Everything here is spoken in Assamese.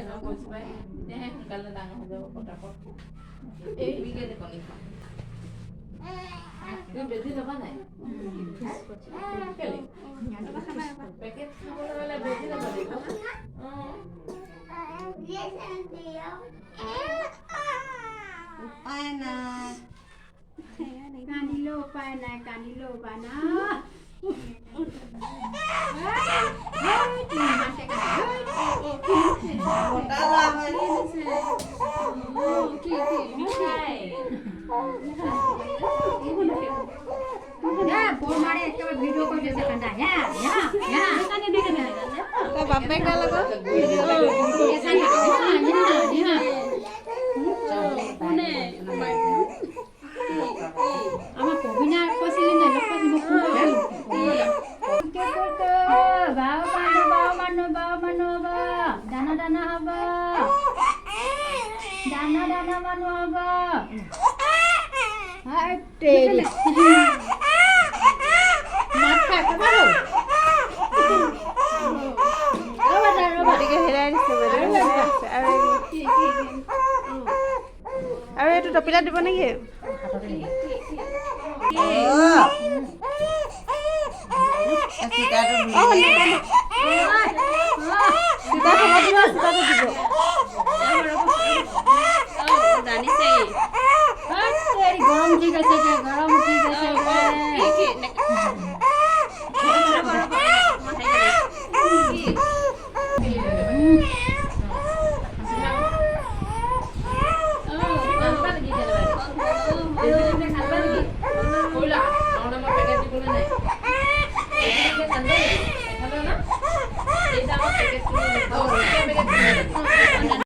সোনকালে ডাঙৰ হৈ যাব পটাপট এই বিকেলে কণী খাওঁ তুমি বেজি ল'বা নাই পেকেট খাবলৈ হ'লে বেজি ল'ব লাগিব উপায় নাই কান্দিলেও উপায় নাই কান্দিলেও উপায় নাই ভিডিঅ' কৰি দিছে কান্দা বাপেক লগত আমার কবিনা কইছিলি না লোক কইছিল বাও মানো দানা দানা হবা দানা দানা মানো হবা হাই তেরি মাথা কবালো হেৰাই দিছে আৰু এইটো টপিলা দিব নেকি গৰম ঠিক আছে গৰম